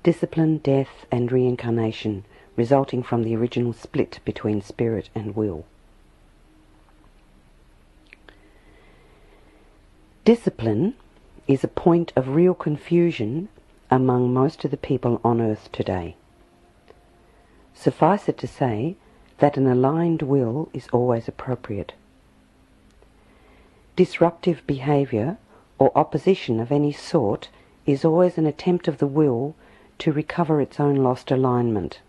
Discipline, death and reincarnation, resulting from the original split between spirit and will. Discipline is a point of real confusion among most of the people on earth today. Suffice it to say that an aligned will is always appropriate. Disruptive behaviour or opposition of any sort is always an attempt of the will to recover its own lost alignment.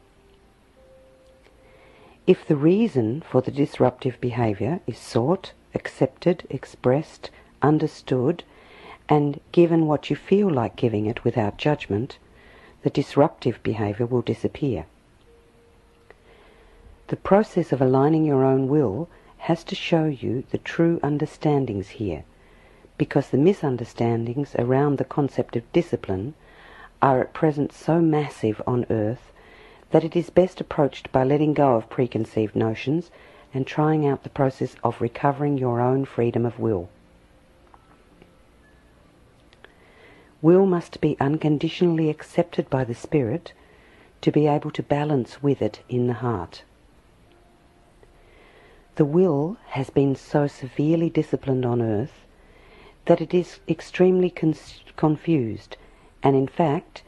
If the reason for the disruptive behaviour is sought, accepted, expressed, understood, and given what you feel like giving it without judgment, the disruptive behaviour will disappear. The process of aligning your own will has to show you the true understandings here, because the misunderstandings around the concept of discipline are at present so massive on earth that it is best approached by letting go of preconceived notions and trying out the process of recovering your own freedom of will. Will must be unconditionally accepted by the spirit to be able to balance with it in the heart. The will has been so severely disciplined on earth that it is extremely confused, and in fact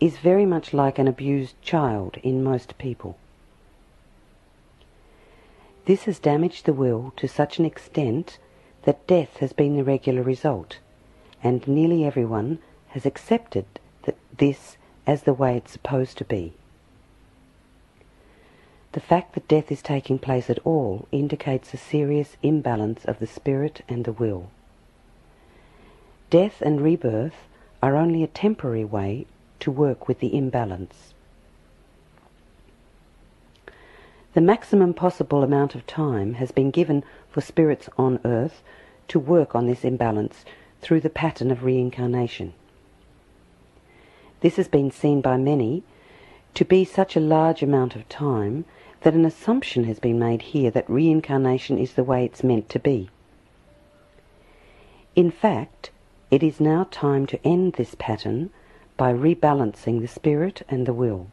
is very much like an abused child in most people. This has damaged the will to such an extent that death has been the regular result, and nearly everyone has accepted this as the way it's supposed to be. The fact that death is taking place at all indicates a serious imbalance of the spirit and the will. Death and rebirth are only a temporary way to work with the imbalance. The maximum possible amount of time has been given for spirits on earth to work on this imbalance through the pattern of reincarnation. This has been seen by many to be such a large amount of time that an assumption has been made here that reincarnation is the way it's meant to be. In fact, it is now time to end this pattern by rebalancing the spirit and the will.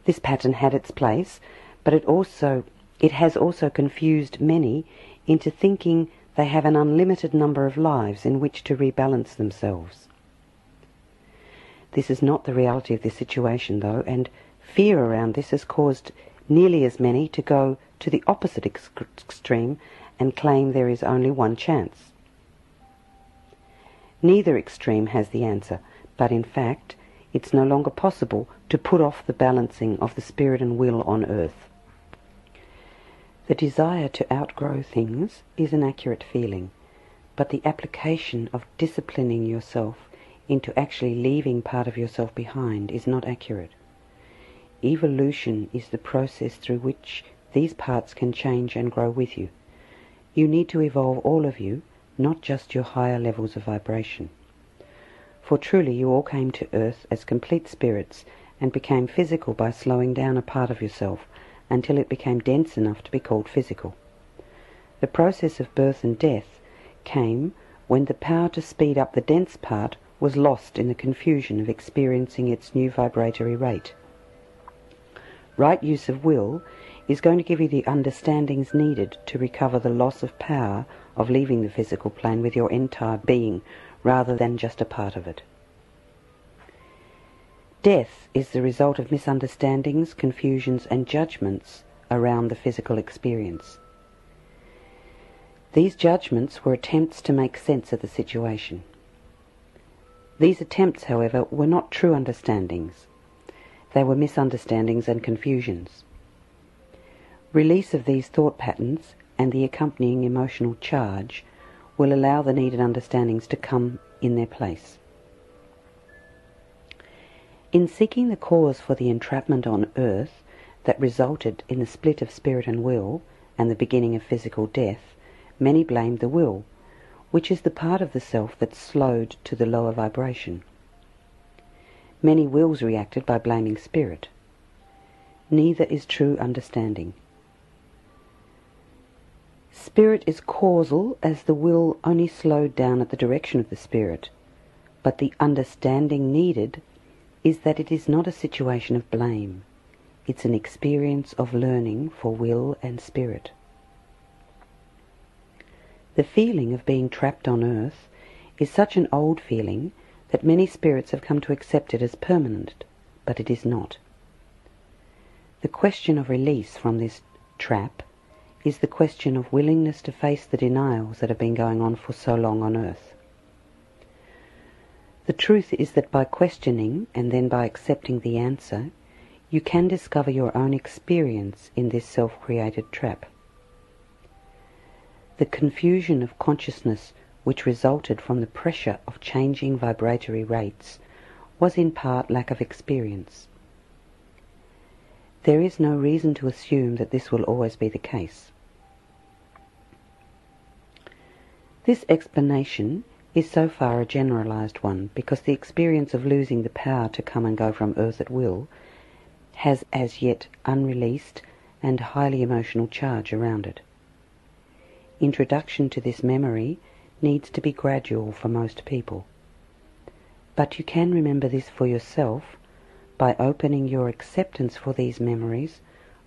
This pattern had its place, but it has also confused many into thinking they have an unlimited number of lives in which to rebalance themselves. This is not the reality of the situation, though, and fear around this has caused nearly as many to go to the opposite extreme and claim there is only one chance. Neither extreme has the answer, but in fact it's no longer possible to put off the balancing of the spirit and will on earth. The desire to outgrow things is an accurate feeling, but the application of disciplining yourself into actually leaving part of yourself behind is not accurate. Evolution is the process through which these parts can change and grow with you. You need to evolve all of you, not just your higher levels of vibration. For truly you all came to earth as complete spirits and became physical by slowing down a part of yourself until it became dense enough to be called physical. The process of birth and death came when the power to speed up the dense part was lost in the confusion of experiencing its new vibratory rate. Right use of will is going to give you the understandings needed to recover the loss of power of leaving the physical plane with your entire being rather than just a part of it. Death is the result of misunderstandings, confusions and judgments around the physical experience. These judgments were attempts to make sense of the situation. These attempts, however, were not true understandings. They were misunderstandings and confusions. Release of these thought patterns and the accompanying emotional charge will allow the needed understandings to come in their place. In seeking the cause for the entrapment on earth that resulted in the split of spirit and will and the beginning of physical death, many blamed the will, which is the part of the self that slowed to the lower vibration. Many wills reacted by blaming spirit. Neither is true understanding. Spirit is causal as the will only slowed down at the direction of the spirit, but the understanding needed is that it is not a situation of blame. It's an experience of learning for will and spirit. The feeling of being trapped on earth is such an old feeling that many spirits have come to accept it as permanent, but it is not. The question of release from this trap is the question of willingness to face the denials that have been going on for so long on earth. The truth is that by questioning and then by accepting the answer, you can discover your own experience in this self-created trap. The confusion of consciousness which resulted from the pressure of changing vibratory rates was in part lack of experience. There is no reason to assume that this will always be the case. This explanation is so far a generalized one because the experience of losing the power to come and go from earth at will has as yet unreleased and highly emotional charge around it. Introduction to this memory needs to be gradual for most people. But you can remember this for yourself by opening your acceptance for these memories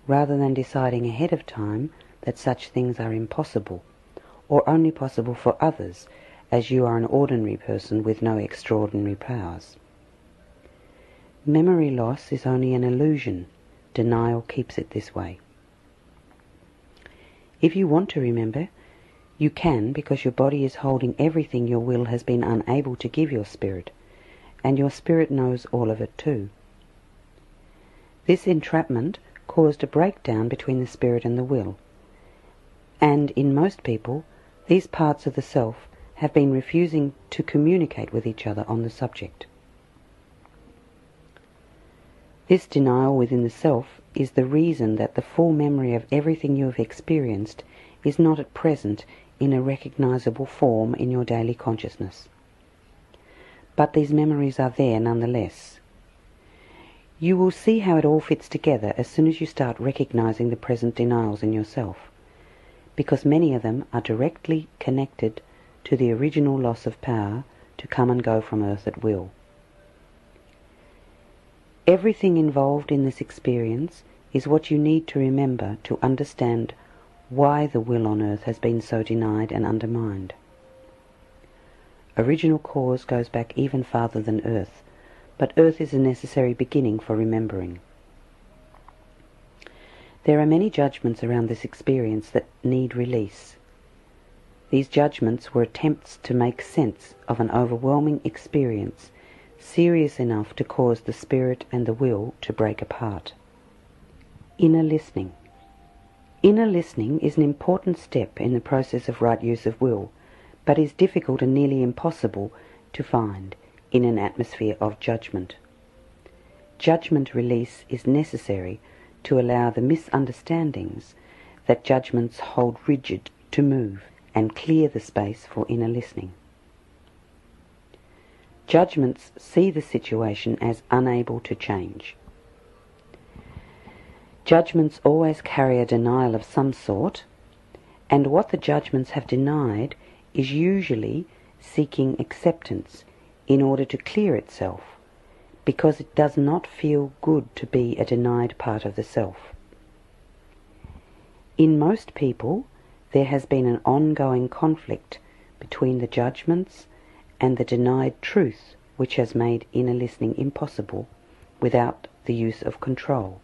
rather than deciding ahead of time that such things are impossible or only possible for others, as you are an ordinary person with no extraordinary powers. Memory loss is only an illusion. Denial keeps it this way. If you want to remember, you can, because your body is holding everything your will has been unable to give your spirit, and your spirit knows all of it too. This entrapment caused a breakdown between the spirit and the will, and in most people, these parts of the self have been refusing to communicate with each other on the subject. This denial within the self is the reason that the full memory of everything you have experienced is not at present in a recognizable form in your daily consciousness. But these memories are there nonetheless. You will see how it all fits together as soon as you start recognizing the present denials in yourself, because many of them are directly connected to the original loss of power to come and go from earth at will. Everything involved in this experience is what you need to remember to understand why the will on earth has been so denied and undermined. Original cause goes back even farther than earth, but earth is a necessary beginning for remembering. There are many judgments around this experience that need release. These judgments were attempts to make sense of an overwhelming experience serious enough to cause the spirit and the will to break apart. Inner listening. Inner listening is an important step in the process of right use of will, but is difficult and nearly impossible to find in an atmosphere of judgment. Judgment release is necessary to allow the misunderstandings that judgments hold rigid to move and clear the space for inner listening. Judgments see the situation as unable to change. Judgments always carry a denial of some sort, and what the judgments have denied is usually seeking acceptance in order to clear itself, because it does not feel good to be a denied part of the self. In most people, there has been an ongoing conflict between the judgments and the denied truth, which has made inner listening impossible without the use of control.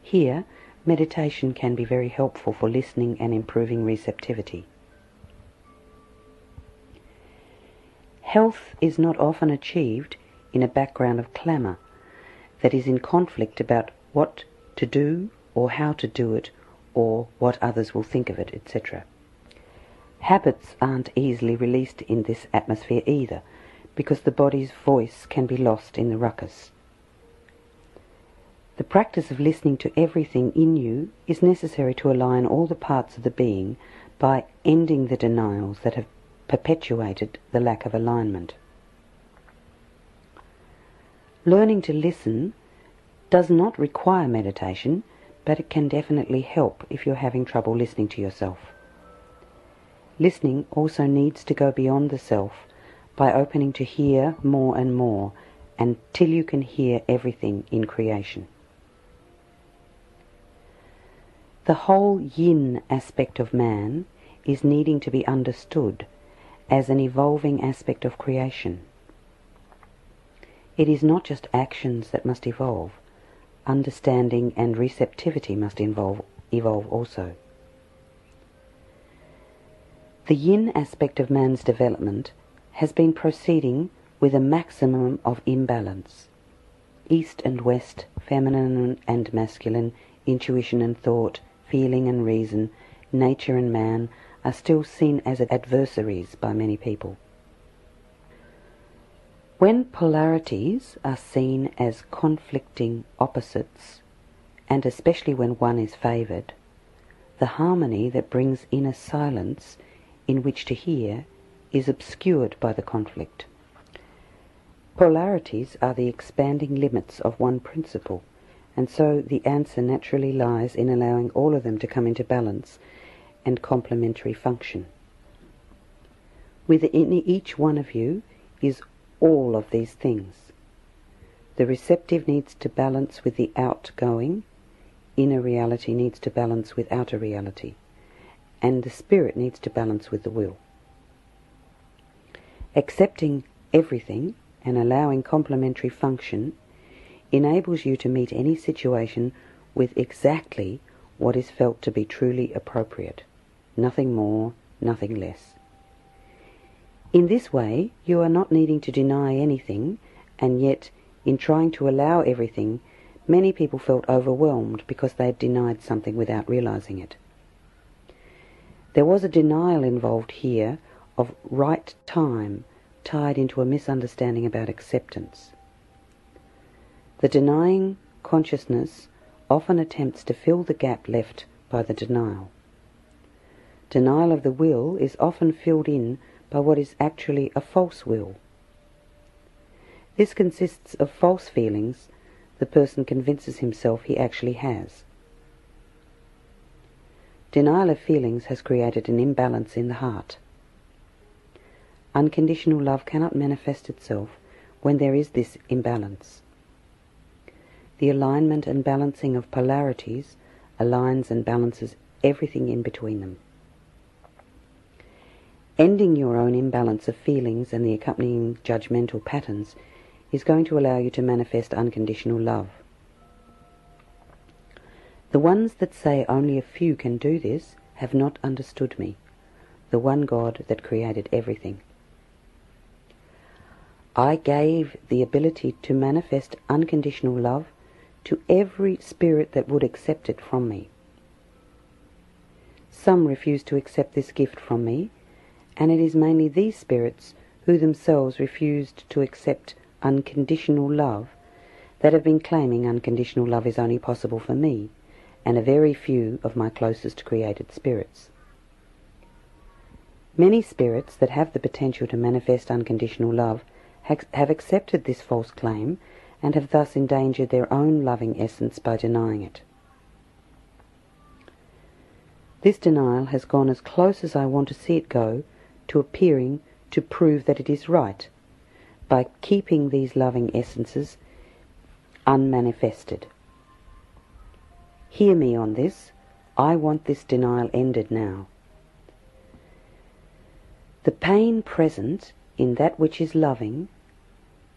Here, meditation can be very helpful for listening and improving receptivity. Health is not often achieved in a background of clamour that is in conflict about what to do or how to do it or what others will think of it, etc. Habits aren't easily released in this atmosphere either, because the body's voice can be lost in the ruckus. The practice of listening to everything in you is necessary to align all the parts of the being by ending the denials that have perpetuated the lack of alignment. Learning to listen does not require meditation, but it can definitely help if you're having trouble listening to yourself. Listening also needs to go beyond the self by opening to hear more and more until you can hear everything in creation. The whole yin aspect of man is needing to be understood as an evolving aspect of creation. It is not just actions that must evolve. Understanding and receptivity must evolve also. The yin aspect of man's development has been proceeding with a maximum of imbalance. East and west, feminine and masculine, intuition and thought, feeling and reason, nature and man are still seen as adversaries by many people. When polarities are seen as conflicting opposites, and especially when one is favoured, the harmony that brings inner silence in which to hear is obscured by the conflict. Polarities are the expanding limits of one principle, and so the answer naturally lies in allowing all of them to come into balance and complementary function. Within each one of you is all of these things. The receptive needs to balance with the outgoing, inner reality needs to balance with outer reality, and the spirit needs to balance with the will. Accepting everything and allowing complementary function enables you to meet any situation with exactly what is felt to be truly appropriate, nothing more, nothing less. In this way, you are not needing to deny anything, and yet, in trying to allow everything, many people felt overwhelmed because they had denied something without realizing it. There was a denial involved here of right time tied into a misunderstanding about acceptance. The denying consciousness often attempts to fill the gap left by the denial. Denial of the will is often filled in by what is actually a false will. This consists of false feelings the person convinces himself he actually has. Denial of feelings has created an imbalance in the heart. Unconditional love cannot manifest itself when there is this imbalance. The alignment and balancing of polarities aligns and balances everything in between them. Ending your own imbalance of feelings and the accompanying judgmental patterns is going to allow you to manifest unconditional love. The ones that say only a few can do this have not understood me, the one God that created everything. I gave the ability to manifest unconditional love to every spirit that would accept it from me. Some refuse to accept this gift from me, and it is mainly these spirits who themselves refused to accept unconditional love that have been claiming unconditional love is only possible for me and a very few of my closest created spirits. Many spirits that have the potential to manifest unconditional love have accepted this false claim and have thus endangered their own loving essence by denying it. This denial has gone as close as I want to see it go to appearing to prove that it is right, by keeping these loving essences unmanifested. Hear me on this. I want this denial ended now. The pain present in that which is loving,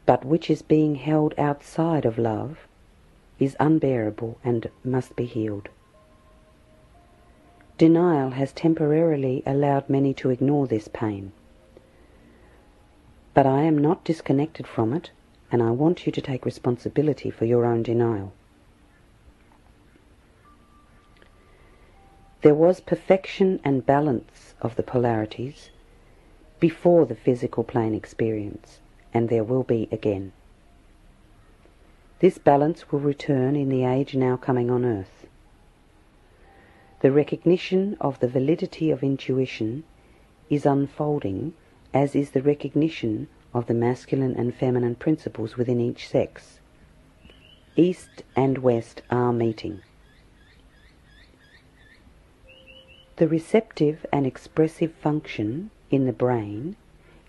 but which is being held outside of love, is unbearable and must be healed. Denial has temporarily allowed many to ignore this pain. But I am not disconnected from it, and I want you to take responsibility for your own denial. There was perfection and balance of the polarities before the physical plane experience, and there will be again. This balance will return in the age now coming on earth. The recognition of the validity of intuition is unfolding, as is the recognition of the masculine and feminine principles within each sex. East and West are meeting. The receptive and expressive function in the brain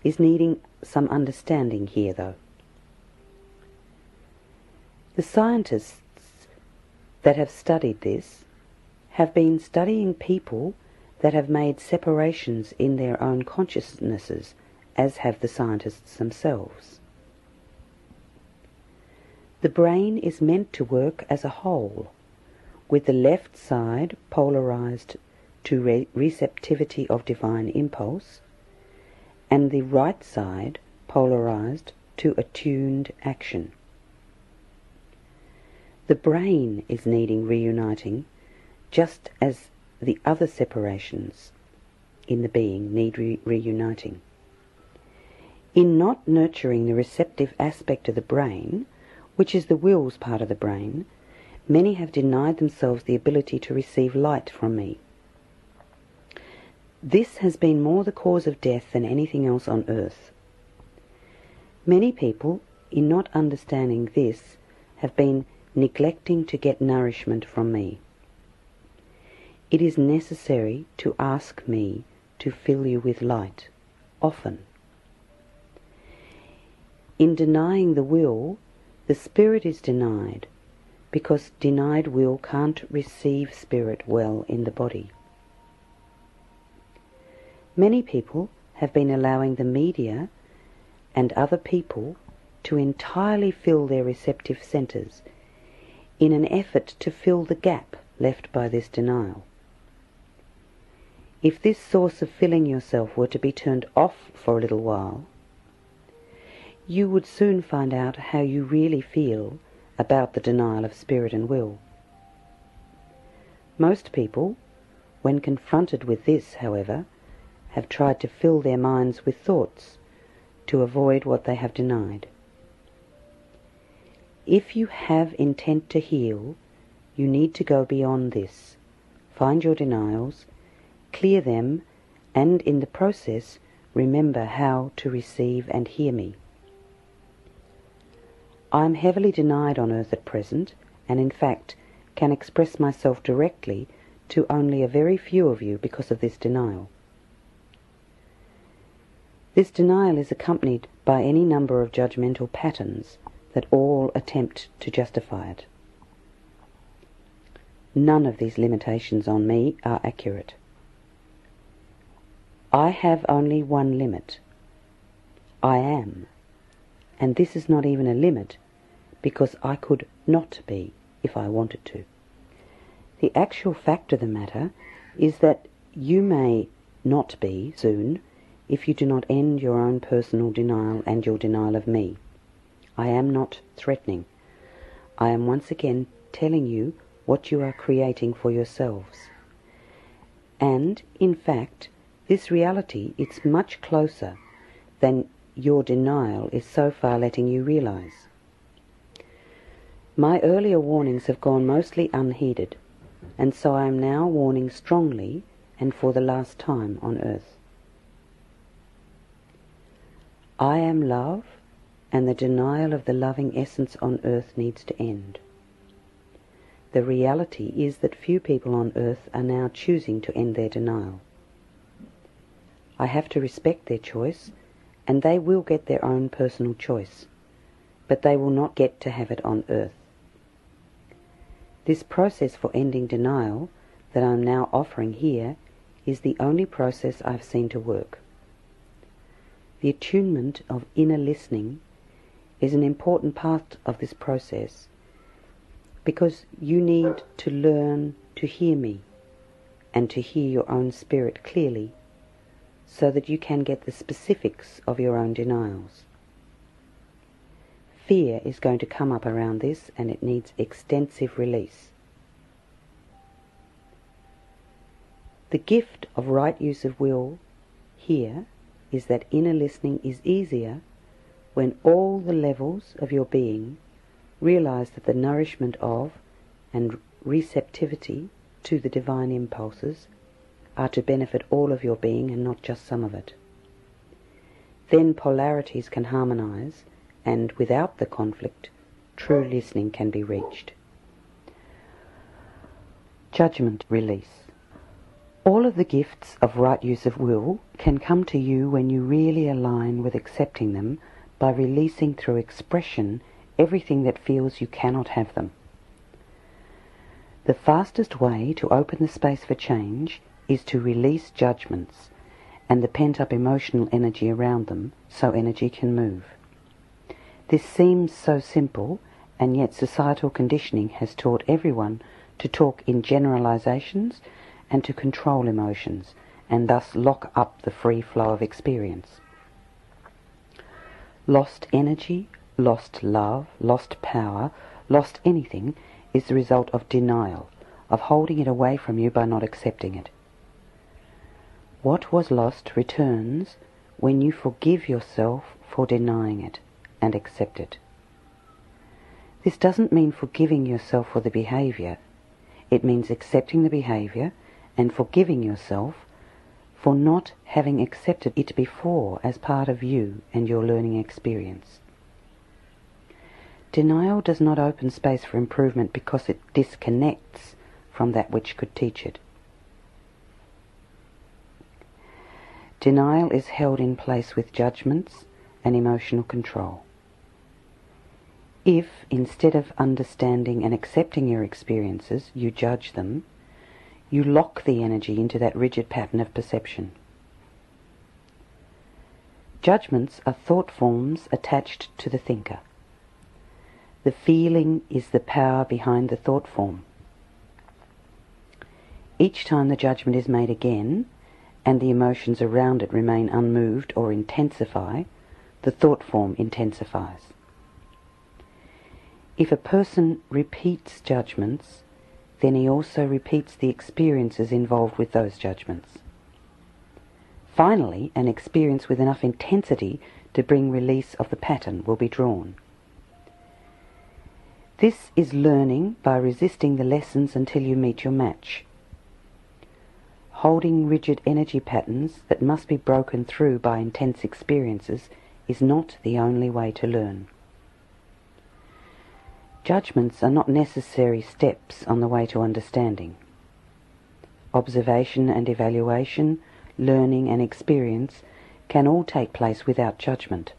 is needing some understanding here, though. The scientists that have studied this have been studying people that have made separations in their own consciousnesses, as have the scientists themselves. The brain is meant to work as a whole, with the left side polarized to receptivity of divine impulse, and the right side polarized to attuned action. The brain is needing reuniting, just as the other separations in the being need reuniting. In not nurturing the receptive aspect of the brain, which is the will's part of the brain, many have denied themselves the ability to receive light from me. This has been more the cause of death than anything else on earth. Many people, in not understanding this, have been neglecting to get nourishment from me. It is necessary to ask me to fill you with light, often. In denying the will, the spirit is denied, because denied will can't receive spirit well in the body. Many people have been allowing the media and other people to entirely fill their receptive centres in an effort to fill the gap left by this denial. If this source of filling yourself were to be turned off for a little while, you would soon find out how you really feel about the denial of spirit and will. Most people, when confronted with this, however, have tried to fill their minds with thoughts to avoid what they have denied. If you have intent to heal, you need to go beyond this. Find your denials, clear them, and in the process remember how to receive and hear me. I am heavily denied on earth at present, and in fact can express myself directly to only a very few of you because of this denial. This denial is accompanied by any number of judgmental patterns that all attempt to justify it. None of these limitations on me are accurate. I have only one limit. I am. And this is not even a limit, because I could not be if I wanted to. The actual fact of the matter is that you may not be soon if you do not end your own personal denial and your denial of me. I am not threatening. I am once again telling you what you are creating for yourselves. And, in fact, this reality is much closer than your denial is so far letting you realize. My earlier warnings have gone mostly unheeded, and so I am now warning strongly and for the last time on earth. I am love, and the denial of the loving essence on earth needs to end. The reality is that few people on earth are now choosing to end their denial. I have to respect their choice, and they will get their own personal choice, but they will not get to have it on earth. This process for ending denial that I am now offering here is the only process I've seen to work. The attunement of inner listening is an important part of this process, because you need to learn to hear me and to hear your own spirit clearly, so that you can get the specifics of your own denials. Fear is going to come up around this, and it needs extensive release. The gift of right use of will here is that inner listening is easier when all the levels of your being realize that the nourishment of and receptivity to the divine impulses are to benefit all of your being and not just some of it. Then polarities can harmonize, and without the conflict, true listening can be reached. Judgment release. All of the gifts of right use of will can come to you when you really align with accepting them by releasing through expression everything that feels you cannot have them. The fastest way to open the space for change is to release judgments and the pent-up emotional energy around them so energy can move. This seems so simple, and yet societal conditioning has taught everyone to talk in generalizations and to control emotions, and thus lock up the free flow of experience. Lost energy, lost love, lost power, lost anything is the result of denial, of holding it away from you by not accepting it. What was lost returns when you forgive yourself for denying it and accept it. This doesn't mean forgiving yourself for the behaviour. It means accepting the behaviour and forgiving yourself for not having accepted it before as part of you and your learning experience. Denial does not open space for improvement because it disconnects from that which could teach it. Denial is held in place with judgments and emotional control. If, instead of understanding and accepting your experiences, you judge them, you lock the energy into that rigid pattern of perception. Judgments are thought forms attached to the thinker. The feeling is the power behind the thought form. Each time the judgment is made again, and the emotions around it remain unmoved or intensify, the thought form intensifies. If a person repeats judgments, then he also repeats the experiences involved with those judgments. Finally, an experience with enough intensity to bring release of the pattern will be drawn. This is learning by resisting the lessons until you meet your match. Holding rigid energy patterns that must be broken through by intense experiences is not the only way to learn. Judgments are not necessary steps on the way to understanding. Observation and evaluation, learning and experience can all take place without judgment.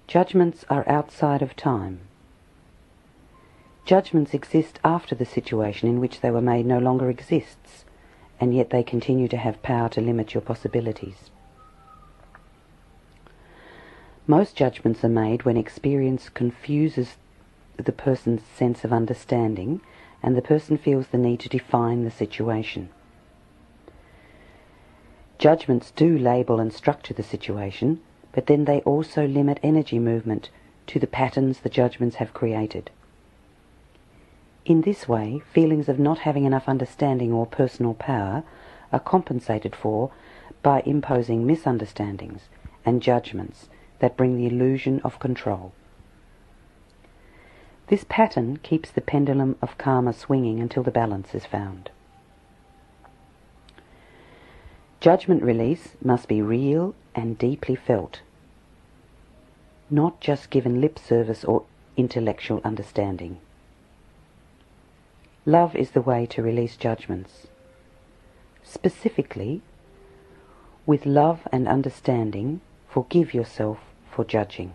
Judgments are outside of time. Judgments exist after the situation in which they were made no longer exists, and yet they continue to have power to limit your possibilities. Most judgments are made when experience confuses the person's sense of understanding and the person feels the need to define the situation. Judgments do label and structure the situation, but then they also limit energy movement to the patterns the judgments have created. In this way, feelings of not having enough understanding or personal power are compensated for by imposing misunderstandings and judgments that bring the illusion of control. This pattern keeps the pendulum of karma swinging until the balance is found. Judgment release must be real and deeply felt, not just given lip service or intellectual understanding. Love is the way to release judgments. Specifically, with love and understanding, forgive yourself for judging.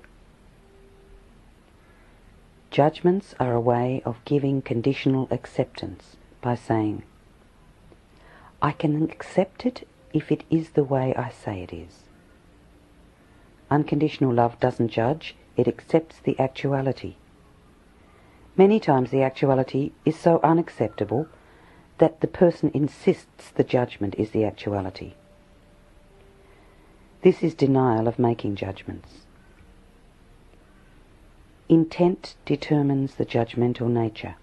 Judgments are a way of giving conditional acceptance by saying, I can accept it if it is the way I say it is. Unconditional love doesn't judge, it accepts the actuality. Many times the actuality is so unacceptable that the person insists the judgment is the actuality. This is denial of making judgments. Intent determines the judgmental nature.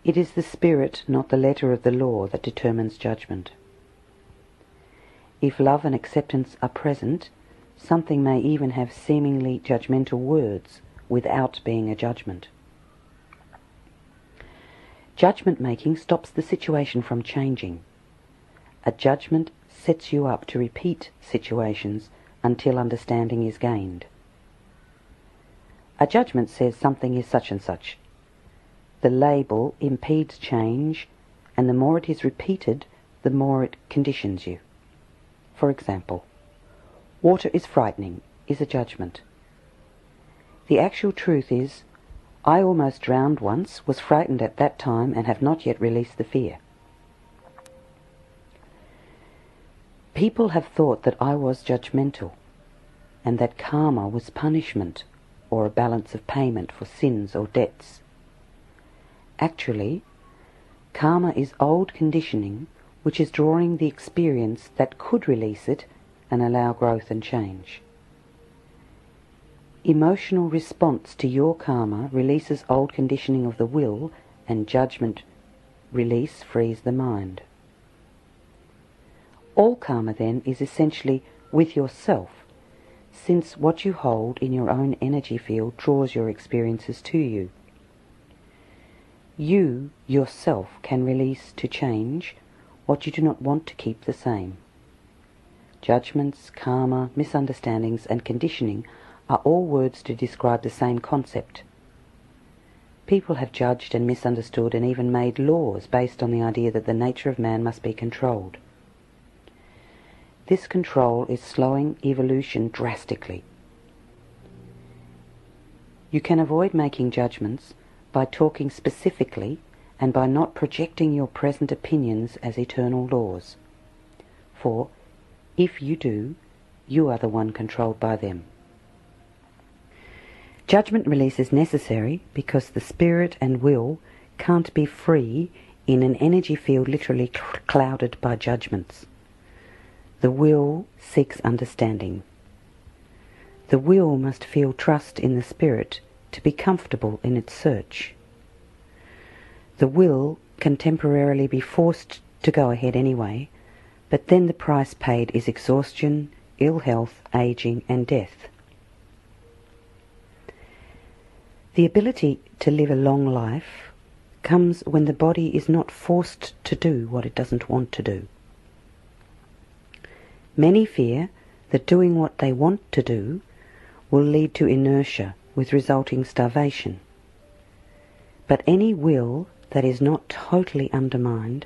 It is the spirit, not the letter of the law, that determines judgment. If love and acceptance are present, something may even have seemingly judgmental words without being a judgment. Judgment making stops the situation from changing. A judgment sets you up to repeat situations until understanding is gained. A judgment says something is such and such. The label impedes change, and the more it is repeated, the more it conditions you. For example, water is frightening is a judgment. The actual truth is, I almost drowned once, was frightened at that time, and have not yet released the fear. People have thought that I was judgmental, and that karma was punishment or a balance of payment for sins or debts. Actually, karma is old conditioning which is drawing the experience that could release it and allow growth and change. Emotional response to your karma releases old conditioning of the will, and judgment release frees the mind. All karma then is essentially with yourself, since what you hold in your own energy field draws your experiences to you. You yourself can release to change what you do not want to keep the same. Judgments, karma, misunderstandings and conditioning are all words to describe the same concept. People have judged and misunderstood and even made laws based on the idea that the nature of man must be controlled. This control is slowing evolution drastically. You can avoid making judgments by talking specifically and by not projecting your present opinions as eternal laws. For if you do, you are the one controlled by them. Judgment release is necessary because the spirit and will can't be free in an energy field literally clouded by judgments. The will seeks understanding. The will must feel trust in the spirit to be comfortable in its search. The will can temporarily be forced to go ahead anyway, but then the price paid is exhaustion, ill health, aging and death. The ability to live a long life comes when the body is not forced to do what it doesn't want to do. Many fear that doing what they want to do will lead to inertia with resulting starvation. But any will that is not totally undermined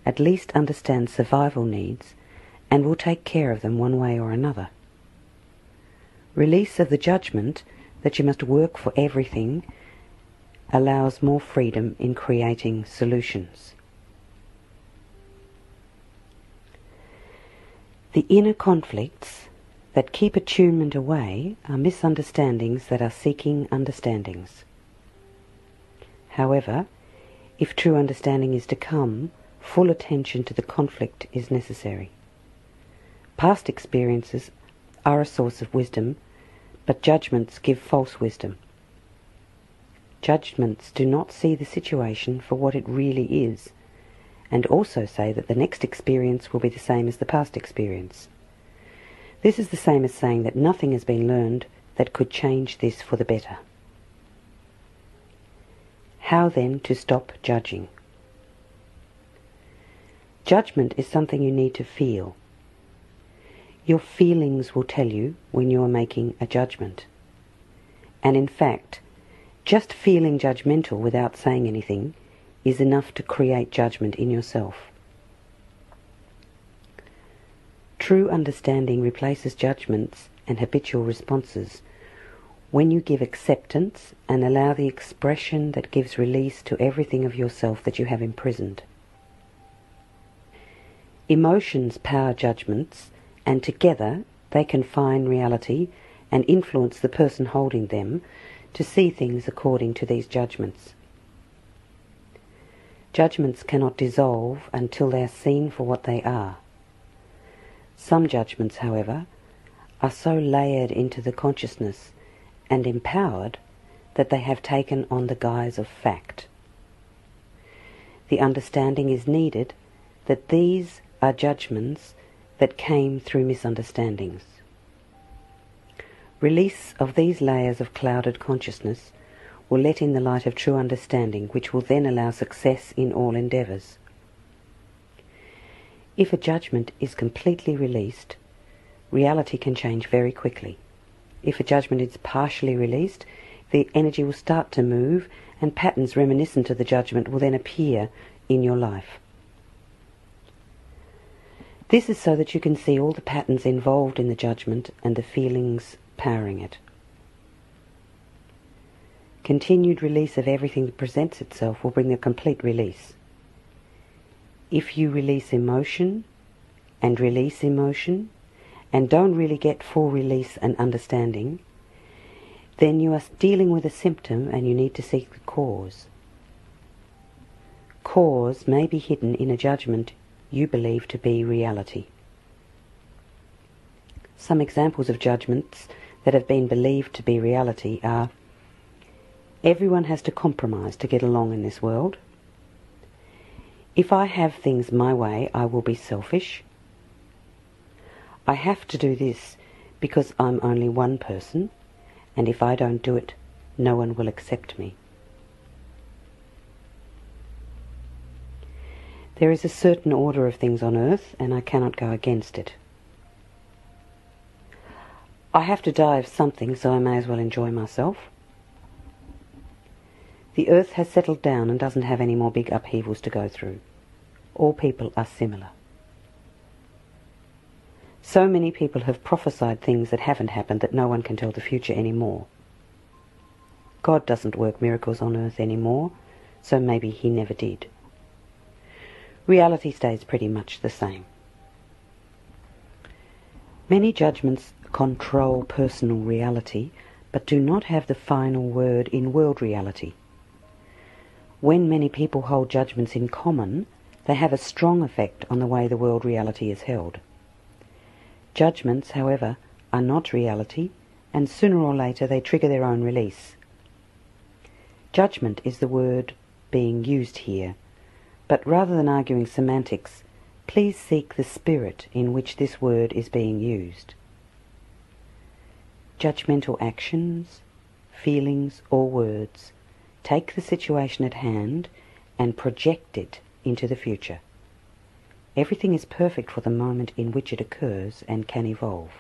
at least understands survival needs and will take care of them one way or another. Release of the judgment that you must work for everything allows more freedom in creating solutions. The inner conflicts that keep attunement away are misunderstandings that are seeking understandings. However, if true understanding is to come, full attention to the conflict is necessary. Past experiences are a source of wisdom, but judgments give false wisdom. Judgments do not see the situation for what it really is, and also say that the next experience will be the same as the past experience. This is the same as saying that nothing has been learned that could change this for the better. How then to stop judging? Judgment is something you need to feel. Your feelings will tell you when you are making a judgment. And in fact, just feeling judgmental without saying anything is enough to create judgment in yourself. True understanding replaces judgments and habitual responses when you give acceptance and allow the expression that gives release to everything of yourself that you have imprisoned. Emotions power judgments, and together they confine reality and influence the person holding them to see things according to these judgments. Judgments cannot dissolve until they are seen for what they are. Some judgments, however, are so layered into the consciousness and empowered that they have taken on the guise of fact. The understanding is needed that these are judgments that came through misunderstandings. Release of these layers of clouded consciousness will let in the light of true understanding, which will then allow success in all endeavours. If a judgment is completely released, reality can change very quickly. If a judgment is partially released, the energy will start to move and patterns reminiscent of the judgment will then appear in your life. This is so that you can see all the patterns involved in the judgment and the feelings powering it. Continued release of everything that presents itself will bring a complete release. If you release emotion and don't really get full release and understanding, then you are dealing with a symptom and you need to seek the cause. Cause may be hidden in a judgment you believe to be reality. Some examples of judgments that have been believed to be reality are: everyone has to compromise to get along in this world. If I have things my way, I will be selfish. I have to do this because I'm only one person, and if I don't do it, no one will accept me. There is a certain order of things on earth, and I cannot go against it. I have to die of something, so I may as well enjoy myself. The earth has settled down and doesn't have any more big upheavals to go through. All people are similar. So many people have prophesied things that haven't happened that no one can tell the future anymore. God doesn't work miracles on earth anymore, so maybe he never did. Reality stays pretty much the same. Many judgments control personal reality, but do not have the final word in world reality. When many people hold judgments in common, they have a strong effect on the way the world reality is held. Judgments, however, are not reality, and sooner or later they trigger their own release. Judgment is the word being used here, but rather than arguing semantics, please seek the spirit in which this word is being used. Judgmental actions, feelings, or words take the situation at hand and project it into the future. Everything is perfect for the moment in which it occurs and can evolve.